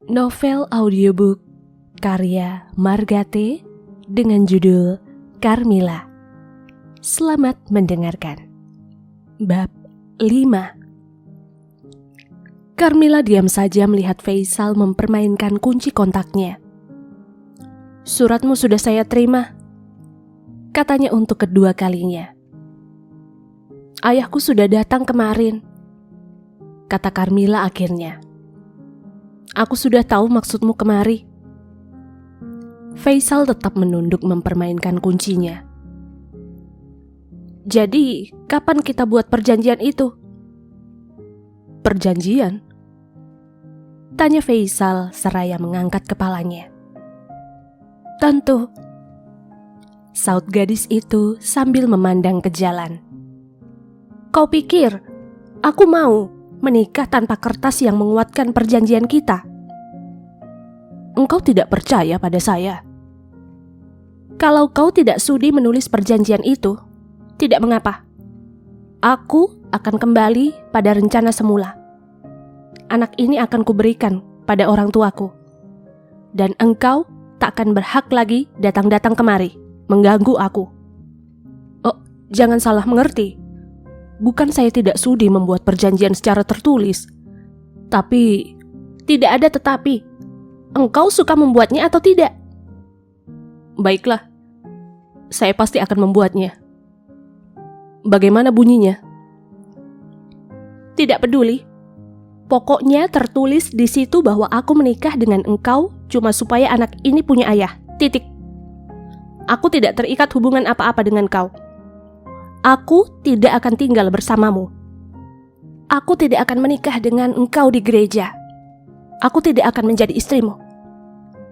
Novel audiobook karya Margate dengan judul Carmilla. Selamat mendengarkan. Bab 5. Carmilla diam saja melihat Faisal mempermainkan kunci kontaknya. "Suratmu sudah saya terima," katanya untuk kedua kalinya. "Ayahku sudah datang kemarin," kata Carmilla akhirnya. "Aku sudah tahu maksudmu kemari." Faisal tetap menunduk mempermainkan kuncinya. "Jadi, kapan kita buat perjanjian itu?" "Perjanjian?" tanya Faisal seraya mengangkat kepalanya. "Tentu," saut gadis itu sambil memandang ke jalan. "Kau pikir aku mau menikah tanpa kertas yang menguatkan perjanjian kita? Engkau tidak percaya pada saya. Kalau kau tidak sudi menulis perjanjian itu, tidak mengapa. Aku akan kembali pada rencana semula. Anak ini akan kuberikan pada orang tuaku. Dan engkau tak akan berhak lagi datang-datang kemari, mengganggu aku." "Oh, jangan salah mengerti. Bukan saya tidak sudi membuat perjanjian secara tertulis. Tapi, tidak ada tetapi. Engkau suka membuatnya atau tidak?" "Baiklah, saya pasti akan membuatnya. Bagaimana bunyinya?" "Tidak peduli. Pokoknya tertulis di situ bahwa aku menikah dengan engkau cuma supaya anak ini punya ayah. Titik. Aku tidak terikat hubungan apa-apa dengan kau. Aku tidak akan tinggal bersamamu. Aku tidak akan menikah dengan engkau di gereja. Aku tidak akan menjadi istrimu.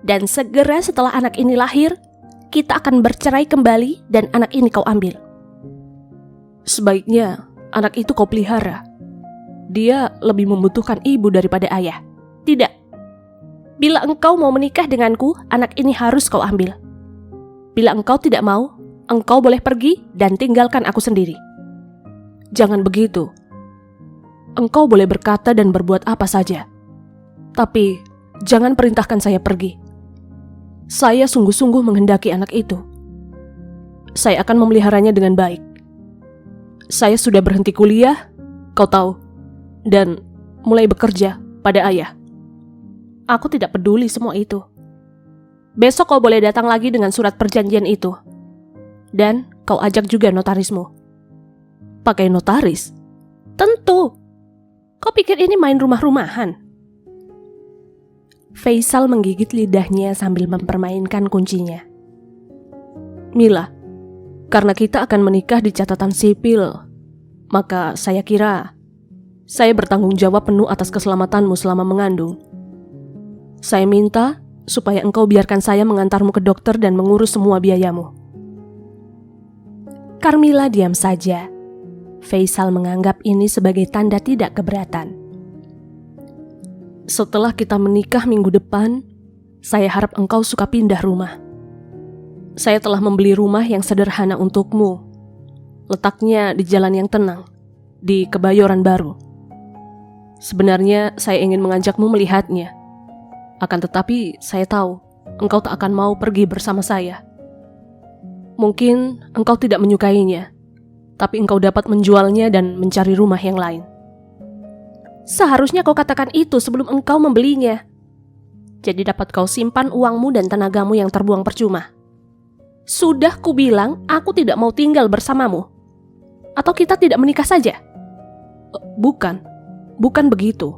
Dan segera setelah anak ini lahir, kita akan bercerai kembali dan anak ini kau ambil." "Sebaiknya anak itu kau pelihara. Dia lebih membutuhkan ibu daripada ayah." "Tidak. Bila engkau mau menikah denganku, anak ini harus kau ambil. Bila engkau tidak mau, engkau boleh pergi dan tinggalkan aku sendiri." "Jangan begitu. Engkau boleh berkata dan berbuat apa saja. Tapi jangan perintahkan saya pergi. Saya sungguh-sungguh menghendaki anak itu. Saya akan memeliharanya dengan baik. Saya sudah berhenti kuliah, kau tahu, dan mulai bekerja pada ayah. Aku tidak peduli semua itu. Besok kau boleh datang lagi dengan surat perjanjian itu. Dan kau ajak juga notarismu." "Pakai notaris?" "Tentu. Kau pikir ini main rumah-rumahan?" Faisal menggigit lidahnya sambil mempermainkan kuncinya. "Mila, karena kita akan menikah di catatan sipil, maka saya kira saya bertanggung jawab penuh atas keselamatanmu selama mengandung. Saya minta supaya engkau biarkan saya mengantarmu ke dokter dan mengurus semua biayamu." Carmilla diam saja. Faisal menganggap ini sebagai tanda tidak keberatan. "Setelah kita menikah minggu depan, saya harap engkau suka pindah rumah. Saya telah membeli rumah yang sederhana untukmu. Letaknya di jalan yang tenang, di Kebayoran Baru. Sebenarnya saya ingin mengajakmu melihatnya. Akan tetapi saya tahu engkau tak akan mau pergi bersama saya. Mungkin engkau tidak menyukainya, tapi engkau dapat menjualnya dan mencari rumah yang lain." "Seharusnya kau katakan itu sebelum engkau membelinya. Jadi dapat kau simpan uangmu dan tenagamu yang terbuang percuma. Sudah kubilang aku tidak mau tinggal bersamamu. Atau kita tidak menikah saja?" Bukan begitu.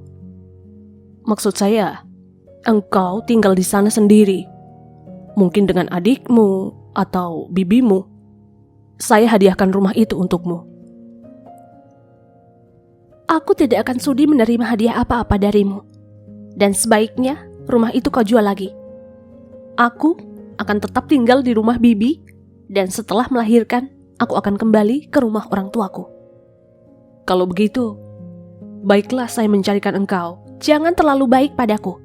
Maksud saya, engkau tinggal di sana sendiri. Mungkin dengan adikmu atau bibimu. Saya hadiahkan rumah itu untukmu." "Aku tidak akan sudi menerima hadiah apa-apa darimu. Dan sebaiknya rumah itu kau jual lagi. Aku akan tetap tinggal di rumah bibi, dan setelah melahirkan, aku akan kembali ke rumah orang tuaku." "Kalau begitu, baiklah saya mencarikan engkau. Jangan terlalu baik padaku,"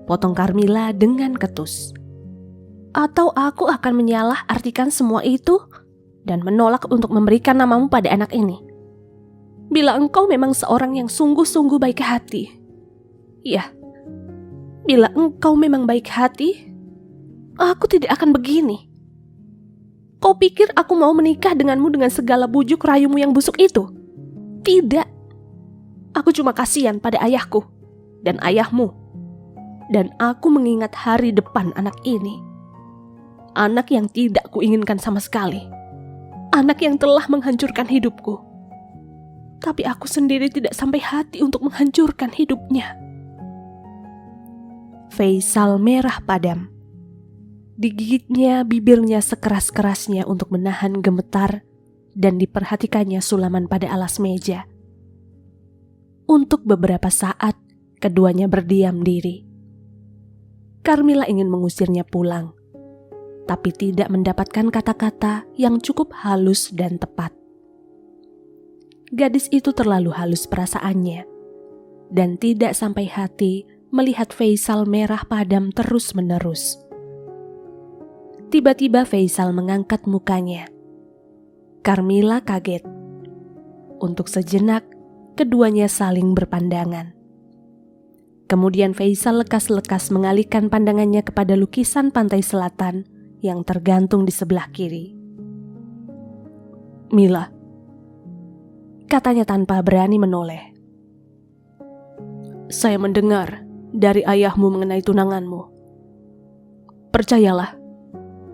potong Carmilla dengan ketus. "Atau aku akan menyalah-artikan semua itu dan menolak untuk memberikan namamu pada anak ini. Bila engkau memang seorang yang sungguh-sungguh baik hati, ya, Bila engkau memang baik hati, aku tidak akan begini. Kau pikir aku mau menikah denganmu dengan segala bujuk rayumu yang busuk itu? Tidak. Aku cuma kasihan pada ayahku dan ayahmu. Dan aku mengingat hari depan anak ini. Anak yang tidak kuinginkan sama sekali. Anak yang telah menghancurkan hidupku. Tapi aku sendiri tidak sampai hati untuk menghancurkan hidupnya. Faisal merah padam. Digigitnya bibirnya sekeras-kerasnya untuk menahan gemetar dan diperhatikannya sulaman pada alas meja. Untuk beberapa saat, keduanya berdiam diri. Carmila ingin mengusirnya pulang, tapi tidak mendapatkan kata-kata yang cukup halus dan tepat. Gadis itu terlalu halus perasaannya, dan tidak sampai hati melihat Faisal merah padam terus-menerus. Tiba-tiba Faisal mengangkat mukanya. Carmila kaget. Untuk sejenak, keduanya saling berpandangan. Kemudian Faisal lekas-lekas mengalihkan pandangannya kepada lukisan pantai selatan yang tergantung di sebelah kiri. "Mila," katanya tanpa berani menoleh. "Saya mendengar dari ayahmu mengenai tunanganmu. Percayalah,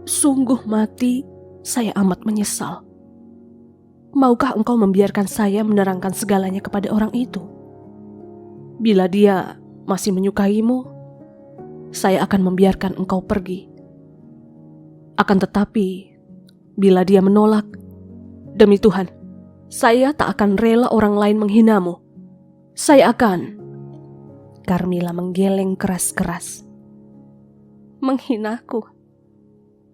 sungguh mati saya amat menyesal. Maukah engkau membiarkan saya menerangkan segalanya kepada orang itu? Bila dia masih menyukaimu, saya akan membiarkan engkau pergi. Akan tetapi, bila dia menolak, demi Tuhan, saya tak akan rela orang lain menghinamu. Saya akan..." Carmila menggeleng keras-keras. "Menghinaku?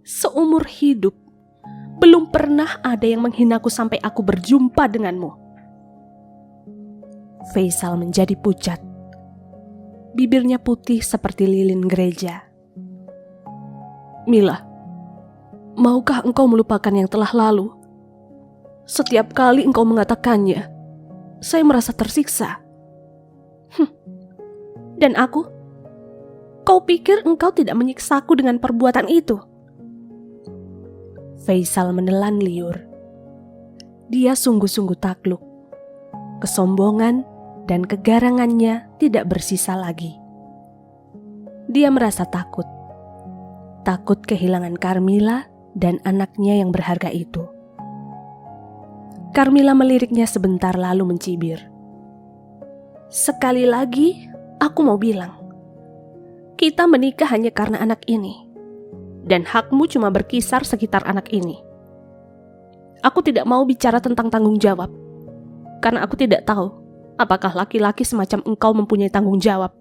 Seumur hidup, belum pernah ada yang menghinaku sampai aku berjumpa denganmu." Faisal menjadi pucat. Bibirnya putih seperti lilin gereja. "Mila, maukah engkau melupakan yang telah lalu? Setiap kali engkau mengatakannya, saya merasa tersiksa." "Dan aku? Kau pikir engkau tidak menyiksaku dengan perbuatan itu?" Faisal menelan liur. Dia sungguh-sungguh takluk. Kesombongan dan kegarangannya tidak bersisa lagi. Dia merasa takut. Takut kehilangan Carmila dan anaknya yang berharga itu. Carmila meliriknya sebentar lalu mencibir. "Sekali lagi, aku mau bilang, kita menikah hanya karena anak ini. Dan hakmu cuma berkisar sekitar anak ini. Aku tidak mau bicara tentang tanggung jawab, karena aku tidak tahu apakah laki-laki semacam engkau mempunyai tanggung jawab.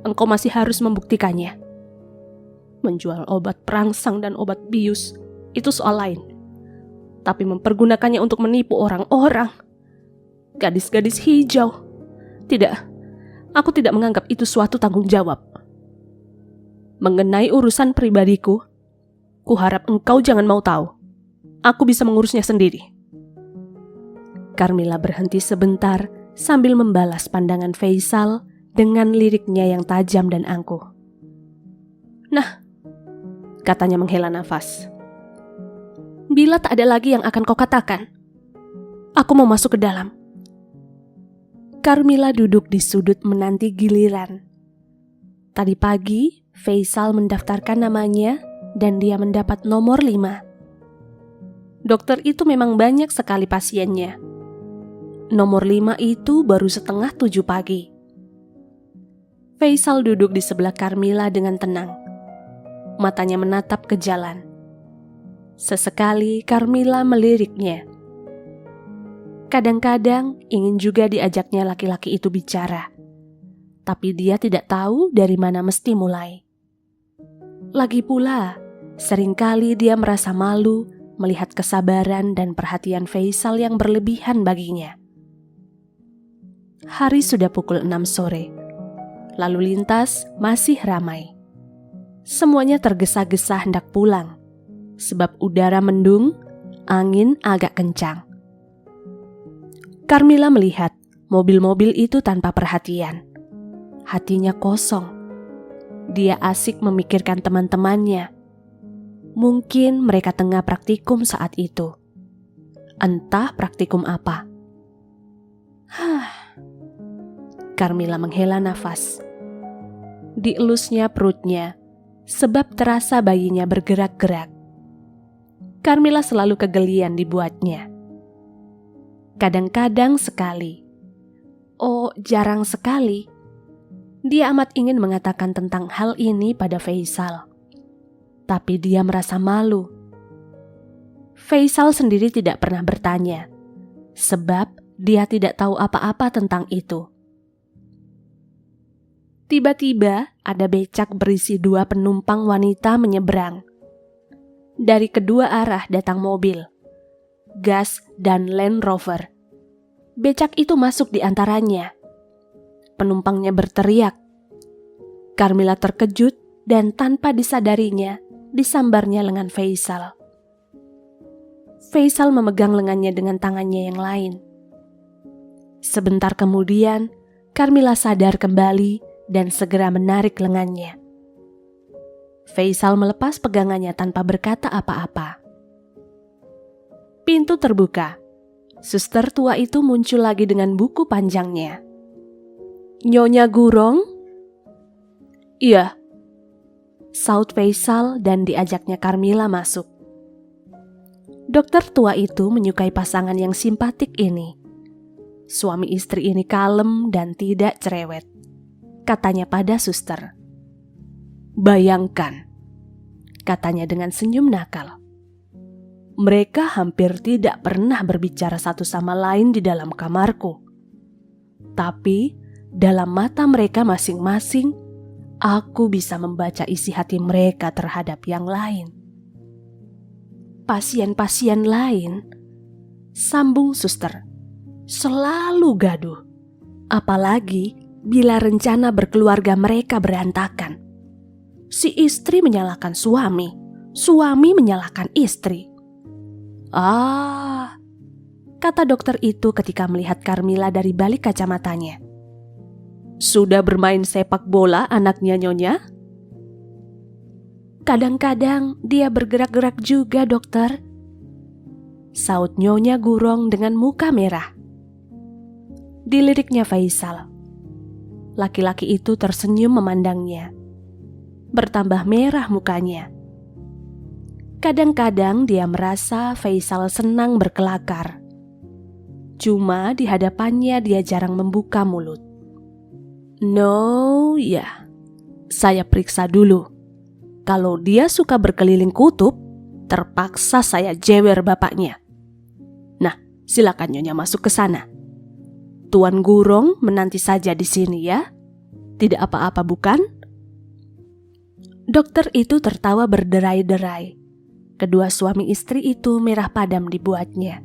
Engkau masih harus membuktikannya. Menjual obat perangsang dan obat bius, itu soal lain. Tapi mempergunakannya untuk menipu orang-orang, gadis-gadis hijau, tidak, aku tidak menganggap itu suatu tanggung jawab. Mengenai urusan pribadiku, kuharap engkau jangan mau tahu. Aku bisa mengurusnya sendiri." Carmila berhenti sebentar sambil membalas pandangan Faisal dengan liriknya yang tajam dan angkuh. "Nah," katanya menghela nafas, "bila tak ada lagi yang akan kau katakan, aku mau masuk ke dalam." Carmila duduk di sudut menanti giliran. Tadi pagi, Faisal mendaftarkan namanya dan dia mendapat nomor 5. Dokter itu memang banyak sekali pasiennya. Nomor 5 itu baru setengah 7 pagi. Faisal duduk di sebelah Carmila dengan tenang. Matanya menatap ke jalan. Sesekali Carmila meliriknya. Kadang-kadang ingin juga diajaknya laki-laki itu bicara. Tapi dia tidak tahu dari mana mesti mulai. Lagi pula, seringkali dia merasa malu melihat kesabaran dan perhatian Faisal yang berlebihan baginya. Hari sudah pukul 6 sore. Lalu lintas masih ramai. Semuanya tergesa-gesa hendak pulang, sebab udara mendung, angin agak kencang. Carmila melihat mobil-mobil itu tanpa perhatian. Hatinya kosong, Dia asik memikirkan teman-temannya. Mungkin mereka tengah praktikum saat itu. Entah praktikum apa. Carmilla menghela nafas. Dielusnya perutnya, sebab terasa bayinya bergerak-gerak. Carmilla selalu kegelian dibuatnya. Kadang-kadang sekali, jarang sekali, dia amat ingin mengatakan tentang hal ini pada Faisal. Tapi dia merasa malu. Faisal sendiri tidak pernah bertanya, sebab dia tidak tahu apa-apa tentang itu. Tiba-tiba ada becak berisi 2 penumpang wanita menyeberang. Dari kedua arah datang mobil, Gas dan Land Rover. Becak itu masuk di antaranya. Penumpangnya berteriak. Carmilla terkejut dan tanpa disadarinya, disambarnya lengan Faisal. Faisal memegang lengannya dengan tangannya yang lain. Sebentar kemudian, Carmilla sadar kembali dan segera menarik lengannya. Faisal melepas pegangannya tanpa berkata apa-apa. Pintu terbuka. Suster tua itu muncul lagi dengan buku panjangnya. Nyonya Gurong? Iya. Saut Faisal dan diajaknya Carmilla masuk. Dokter tua itu menyukai pasangan yang simpatik ini. Suami istri ini kalem dan tidak cerewet, katanya pada suster. Bayangkan, katanya dengan senyum nakal. Mereka hampir tidak pernah berbicara satu sama lain di dalam kamarku. Tapi dalam mata mereka masing-masing, aku bisa membaca isi hati mereka terhadap yang lain. Pasien-pasien lain, sambung suster, selalu gaduh. Apalagi bila rencana berkeluarga mereka berantakan. Si istri menyalahkan suami, suami menyalahkan istri. Kata dokter itu ketika melihat Carmilla dari balik kacamatanya. Sudah bermain sepak bola anaknya Nyonya? Kadang-kadang dia bergerak-gerak juga, dokter. Saut Nyonya Gurong dengan muka merah. Diliriknya Faisal. Laki-laki itu tersenyum memandangnya. Bertambah merah mukanya. Kadang-kadang dia merasa Faisal senang berkelakar. Cuma di hadapannya dia jarang membuka mulut. No, ya. Saya periksa dulu. Kalau dia suka berkeliling kutub, terpaksa saya jewer bapaknya. Nah, silakan Nyonya masuk ke sana. Tuan Gurong menanti saja di sini ya. Tidak apa-apa bukan? Dokter itu tertawa berderai-derai. Kedua suami istri itu merah padam dibuatnya.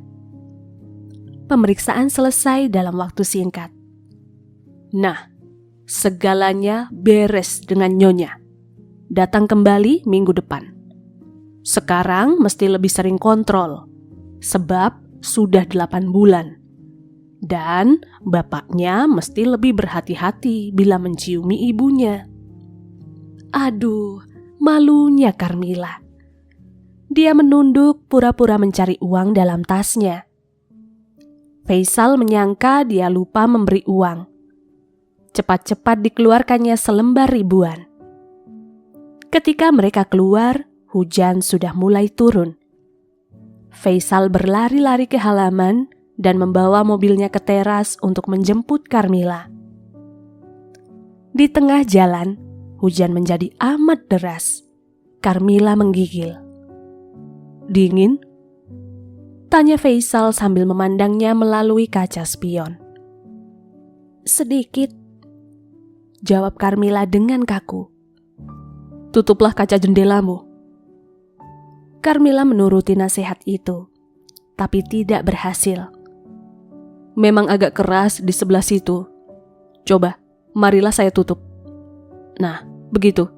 Pemeriksaan selesai dalam waktu singkat. Nah, segalanya beres dengan Nyonya. Datang kembali minggu depan. Sekarang mesti lebih sering kontrol, sebab sudah 8 bulan. Dan bapaknya mesti lebih berhati-hati bila menciumi ibunya. Aduh, malunya Carmilla. Dia menunduk pura-pura mencari uang dalam tasnya. Faisal menyangka dia lupa memberi uang. Cepat-cepat dikeluarkannya selembar ribuan. Ketika mereka keluar, hujan sudah mulai turun. Faisal berlari-lari ke halaman dan membawa mobilnya ke teras untuk menjemput Carmilla. Di tengah jalan, hujan menjadi amat deras. Carmilla menggigil. Dingin? Tanya Faisal sambil memandangnya melalui kaca spion. Sedikit, jawab Carmilla dengan kaku. Tutuplah kaca jendelamu. Carmilla menuruti nasihat itu, tapi tidak berhasil. Memang agak keras di sebelah situ. Coba, marilah saya tutup. Nah, begitu.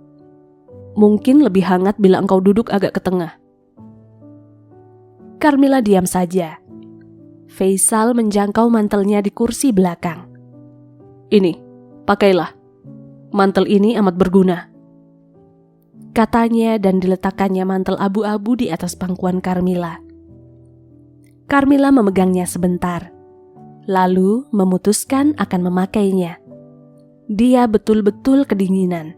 Mungkin lebih hangat bila engkau duduk agak ke tengah. Carmilla diam saja. Faisal menjangkau mantelnya di kursi belakang. Ini, pakailah. Mantel ini amat berguna. katanya, dan diletakkannya mantel abu-abu di atas pangkuan Carmilla. Carmilla memegangnya sebentar, lalu memutuskan akan memakainya. Dia betul-betul kedinginan.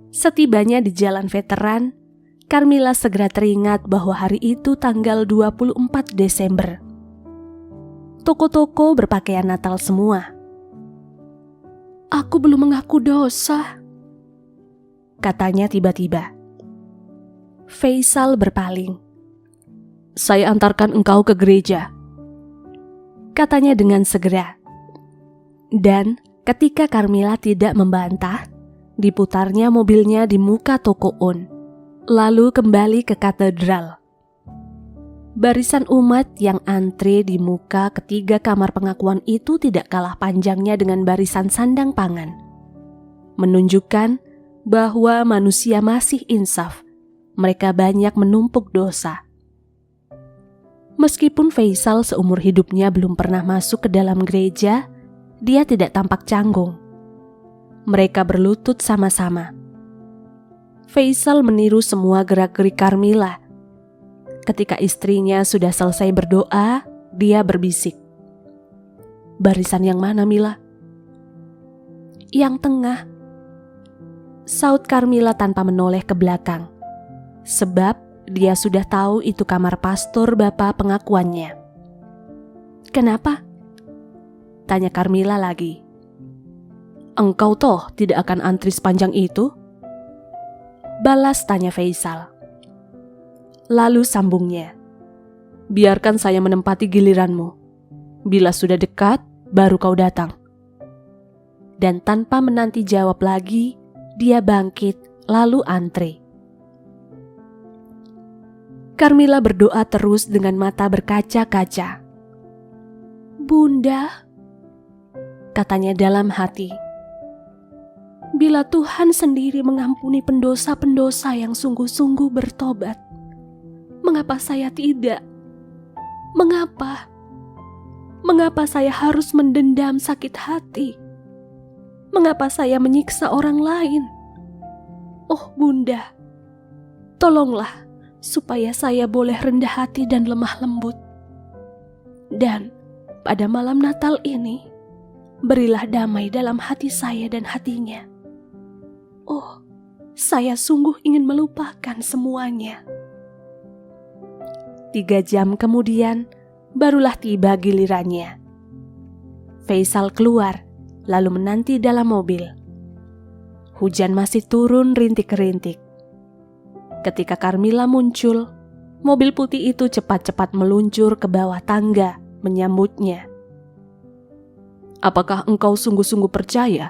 Setibanya di jalan veteran, Carmilla segera teringat bahwa hari itu tanggal 24 Desember. Toko-toko berpakaian Natal semua. "Aku belum mengaku dosa," katanya tiba-tiba. Faisal berpaling. "Saya antarkan engkau ke gereja," katanya dengan segera. Dan ketika Carmilla tidak membantah, diputarnya mobilnya di muka toko On, lalu kembali ke katedral. Barisan umat yang antre di muka ketiga kamar pengakuan itu tidak kalah panjangnya dengan barisan sandang pangan, menunjukkan bahwa manusia masih insaf. Mereka banyak menumpuk dosa. Meskipun Faisal seumur hidupnya belum pernah masuk ke dalam gereja, dia tidak tampak canggung. Mereka berlutut sama-sama. Faisal meniru semua gerak-gerik Carmilla. Ketika istrinya sudah selesai berdoa, dia berbisik, "Barisan yang mana, Mila?" "Yang tengah," saut Carmilla tanpa menoleh ke belakang, sebab dia sudah tahu itu kamar pastor bapak pengakuannya. "Kenapa?" tanya Carmilla lagi. "Engkau toh tidak akan antri sepanjang itu?" balas tanya Faisal. Lalu sambungnya, "Biarkan saya menempati giliranmu. Bila sudah dekat, baru kau datang." Dan tanpa menanti jawab lagi, dia bangkit lalu antre. Carmilla berdoa terus dengan mata berkaca-kaca. "Bunda," katanya dalam hati, "bila Tuhan sendiri mengampuni pendosa-pendosa yang sungguh-sungguh bertobat, mengapa saya tidak? Mengapa? Mengapa saya harus mendendam sakit hati? Mengapa saya menyiksa orang lain? Oh Bunda, tolonglah supaya saya boleh rendah hati dan lemah lembut. Dan pada malam Natal ini, berilah damai dalam hati saya dan hatinya. Oh, saya sungguh ingin melupakan semuanya." 3 jam kemudian, barulah tiba gilirannya. Faisal keluar, lalu menanti dalam mobil. Hujan masih turun rintik-rintik. Ketika Carmilla muncul, mobil putih itu cepat-cepat meluncur ke bawah tangga menyambutnya. "Apakah engkau sungguh-sungguh percaya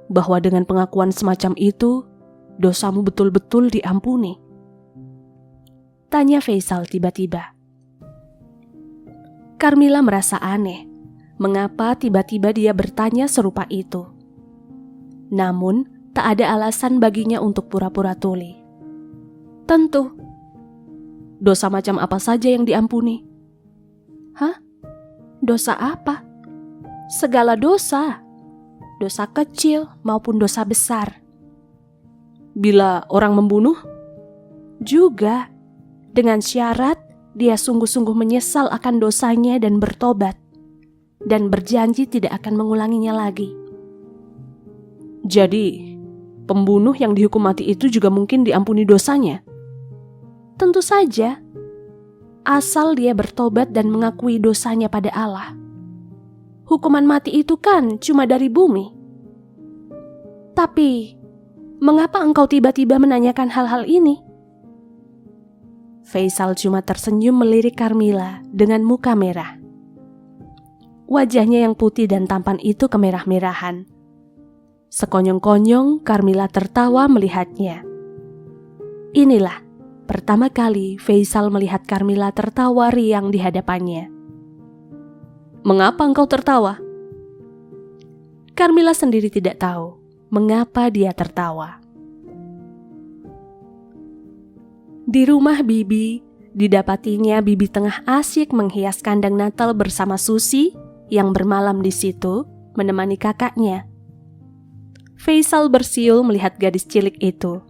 bahwa dengan pengakuan semacam itu, dosamu betul-betul diampuni?" tanya Faisal tiba-tiba. Carmilla merasa aneh, mengapa tiba-tiba dia bertanya serupa itu. Namun, tak ada alasan baginya untuk pura-pura tuli. "Tentu. Dosa macam apa saja yang diampuni?" "Hah? Dosa apa?" "Segala dosa. Dosa kecil maupun dosa besar." "Bila orang membunuh?" "Juga. Dengan syarat dia sungguh-sungguh menyesal akan dosanya dan bertobat, dan berjanji tidak akan mengulanginya lagi." "Jadi, pembunuh yang dihukum mati itu juga mungkin diampuni dosanya?" "Tentu saja, asal dia bertobat dan mengakui dosanya pada Allah. Hukuman mati itu kan cuma dari bumi. Tapi, mengapa engkau tiba-tiba menanyakan hal-hal ini?" Faisal cuma tersenyum melirik Carmilla dengan muka merah. Wajahnya yang putih dan tampan itu kemerah-merahan. Sekonyong-konyong Carmilla tertawa melihatnya. Inilah pertama kali Faisal melihat Carmilla tertawa riang di hadapannya. "Mengapa engkau tertawa?" Carmilla sendiri tidak tahu mengapa dia tertawa. Di rumah Bibi, didapatinya Bibi tengah asyik menghias kandang Natal bersama Susi yang bermalam di situ menemani kakaknya. Faisal bersiul melihat gadis cilik itu.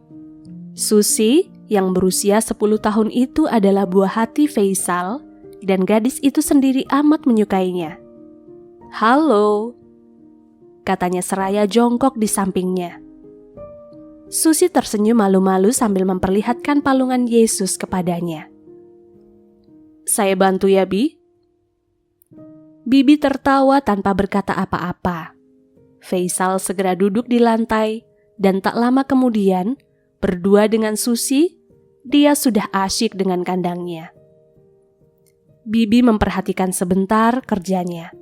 Susi yang berusia 10 tahun itu adalah buah hati Faisal dan gadis itu sendiri amat menyukainya. "Halo," katanya seraya jongkok di sampingnya. Susi tersenyum malu-malu sambil memperlihatkan palungan Yesus kepadanya. "Saya bantu ya, Bi?" Bibi tertawa tanpa berkata apa-apa. Faisal segera duduk di lantai dan tak lama kemudian, berdua dengan Susi, dia sudah asyik dengan kandangnya. Bibi memperhatikan sebentar kerjanya,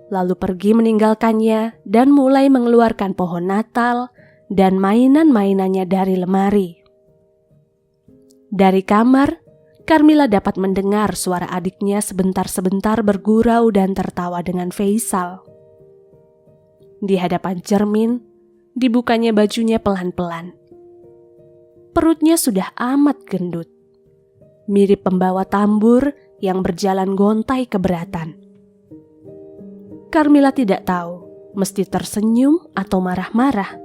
lalu pergi meninggalkannya dan mulai mengeluarkan pohon Natal dan mainan-mainannya dari lemari. Dari kamar, Carmilla dapat mendengar suara adiknya sebentar-sebentar bergurau dan tertawa dengan Faisal. Di hadapan cermin, dibukanya bajunya pelan-pelan. Perutnya sudah amat gendut, mirip pembawa tambur yang berjalan gontai keberatan. Carmilla tidak tahu mesti tersenyum atau marah-marah.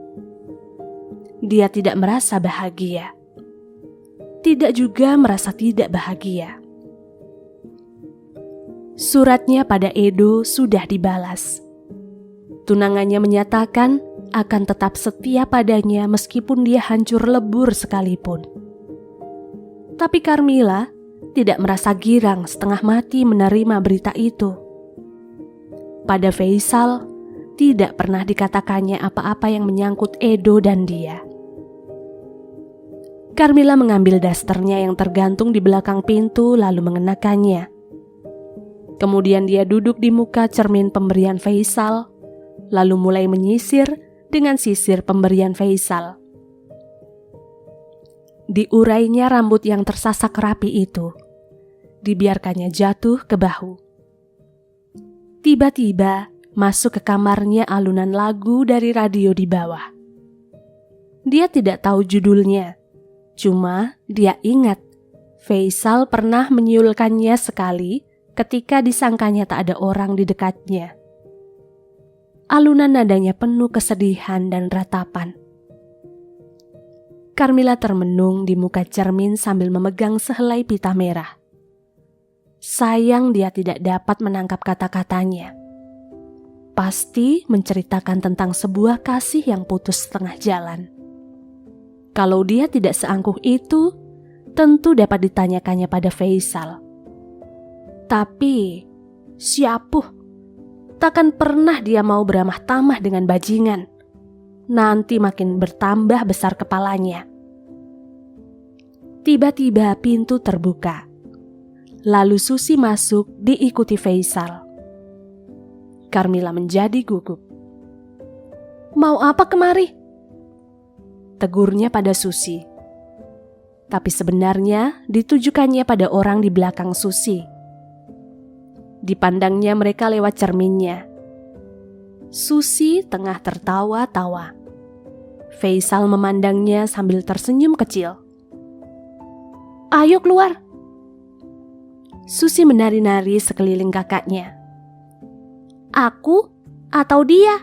Dia tidak merasa bahagia, tidak juga merasa tidak bahagia. Suratnya pada Edo sudah dibalas. Tunangannya menyatakan akan tetap setia padanya meskipun dia hancur lebur sekalipun. Tapi Carmilla tidak merasa girang setengah mati menerima berita itu. Pada Faisal, tidak pernah dikatakannya apa-apa yang menyangkut Edo dan dia. Carmilla mengambil dasternya yang tergantung di belakang pintu lalu mengenakannya. Kemudian dia duduk di muka cermin pemberian Faisal, lalu mulai menyisir dengan sisir pemberian Faisal. Diurainya rambut yang tersasak rapi itu, dibiarkannya jatuh ke bahu. Tiba-tiba masuk ke kamarnya alunan lagu dari radio di bawah. Dia tidak tahu judulnya, cuma dia ingat Faisal pernah menyiulkannya sekali ketika disangkanya tak ada orang di dekatnya. Alunan nadanya penuh kesedihan dan ratapan. Carmilla termenung di muka cermin sambil memegang sehelai pita merah. Sayang dia tidak dapat menangkap kata-katanya. Pasti menceritakan tentang sebuah kasih yang putus setengah jalan. Kalau dia tidak seangkuh itu, tentu dapat ditanyakannya pada Faisal. Tapi, siapuh, takkan pernah dia mau beramah tamah dengan bajingan. Nanti makin bertambah besar kepalanya. Tiba-tiba pintu terbuka. Lalu Susi masuk diikuti Faisal. Carmilla menjadi gugup. "Mau apa kemari?" tegurnya pada Susi. Tapi sebenarnya ditujukannya pada orang di belakang Susi. Dipandangnya mereka lewat cerminnya. Susi tengah tertawa-tawa. Faisal memandangnya sambil tersenyum kecil. "Ayo keluar." Susi menari-nari sekeliling kakaknya. "Aku atau dia?"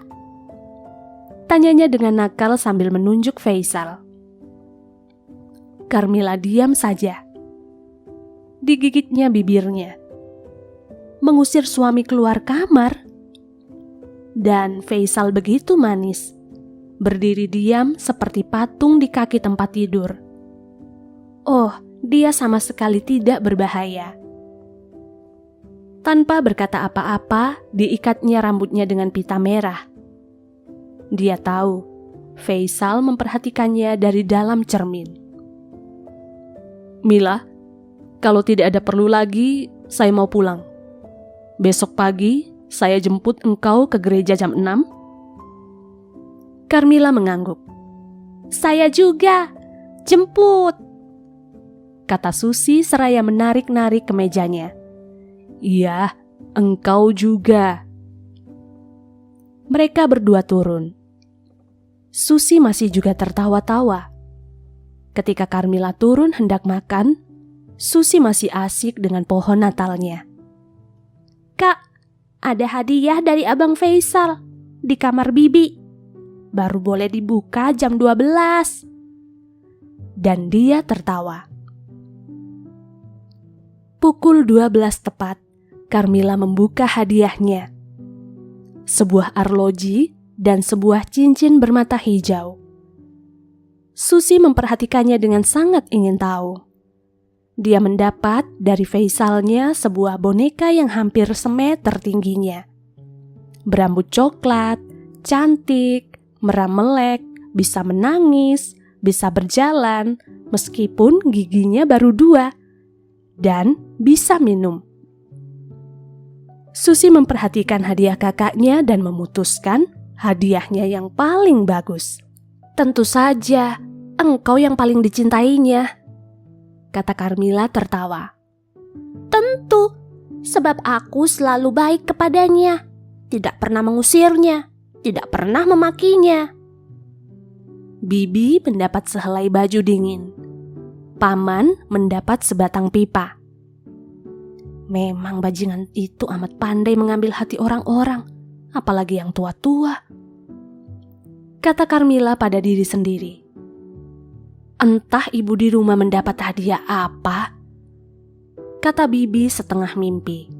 tanyanya dengan nakal sambil menunjuk Faisal. Carmilla diam saja. Digigitnya bibirnya. Mengusir suami keluar kamar. Dan Faisal begitu manis, berdiri diam seperti patung di kaki tempat tidur. Oh, dia sama sekali tidak berbahaya. Tanpa berkata apa-apa, diikatnya rambutnya dengan pita merah. Dia tahu, Faisal memperhatikannya dari dalam cermin. "Mila, kalau tidak ada perlu lagi, saya mau pulang. Besok pagi, saya jemput engkau ke gereja jam 6. Carmilla mengangguk. "Saya juga, jemput," kata Susi seraya menarik-narik kemejanya. "Iya, engkau juga." Mereka berdua turun. Susi masih juga tertawa-tawa. Ketika Carmilla turun hendak makan, Susi masih asik dengan pohon Natalnya. "Kak, ada hadiah dari Abang Faisal di kamar Bibi," baru boleh dibuka jam 12. Dan dia tertawa. Pukul 12 tepat, Carmilla membuka hadiahnya. Sebuah arloji dan sebuah cincin bermata hijau. Susi memperhatikannya dengan sangat ingin tahu. Dia mendapat dari Faisalnya sebuah boneka yang hampir semeter tingginya. Berambut coklat, cantik, meramelek, bisa menangis, bisa berjalan, meskipun giginya baru 2, dan bisa minum. Susi memperhatikan hadiah kakaknya dan memutuskan hadiahnya yang paling bagus. Tentu saja, engkau yang paling dicintainya, kata Carmilla tertawa. Tentu, sebab aku selalu baik kepadanya, tidak pernah mengusirnya, tidak pernah memakinya. Bibi mendapat sehelai baju dingin. Paman mendapat sebatang pipa. Memang bajingan itu amat pandai mengambil hati orang-orang, apalagi yang tua-tua, kata Carmilla pada diri sendiri. Entah ibu di rumah mendapat hadiah apa, kata Bibi setengah mimpi.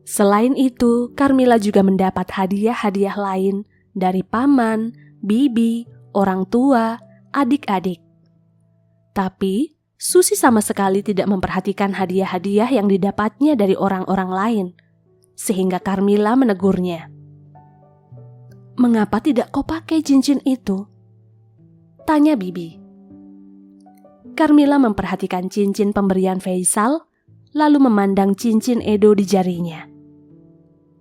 Selain itu, Carmilla juga mendapat hadiah-hadiah lain dari paman, bibi, orang tua, adik-adik. Tapi, Susi sama sekali tidak memperhatikan hadiah-hadiah yang didapatnya dari orang-orang lain, sehingga Carmilla menegurnya. Mengapa tidak kau pakai cincin itu? Tanya Bibi. Carmilla memperhatikan cincin pemberian Faisal, lalu memandang cincin Edo di jarinya.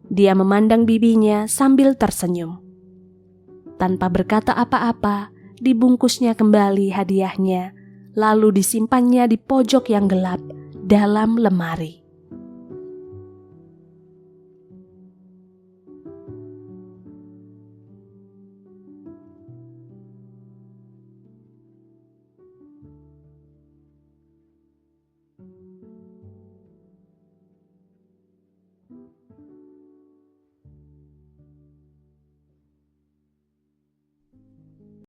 Dia memandang bibinya sambil tersenyum. Tanpa berkata apa-apa, dibungkusnya kembali hadiahnya, lalu disimpannya di pojok yang gelap dalam lemari.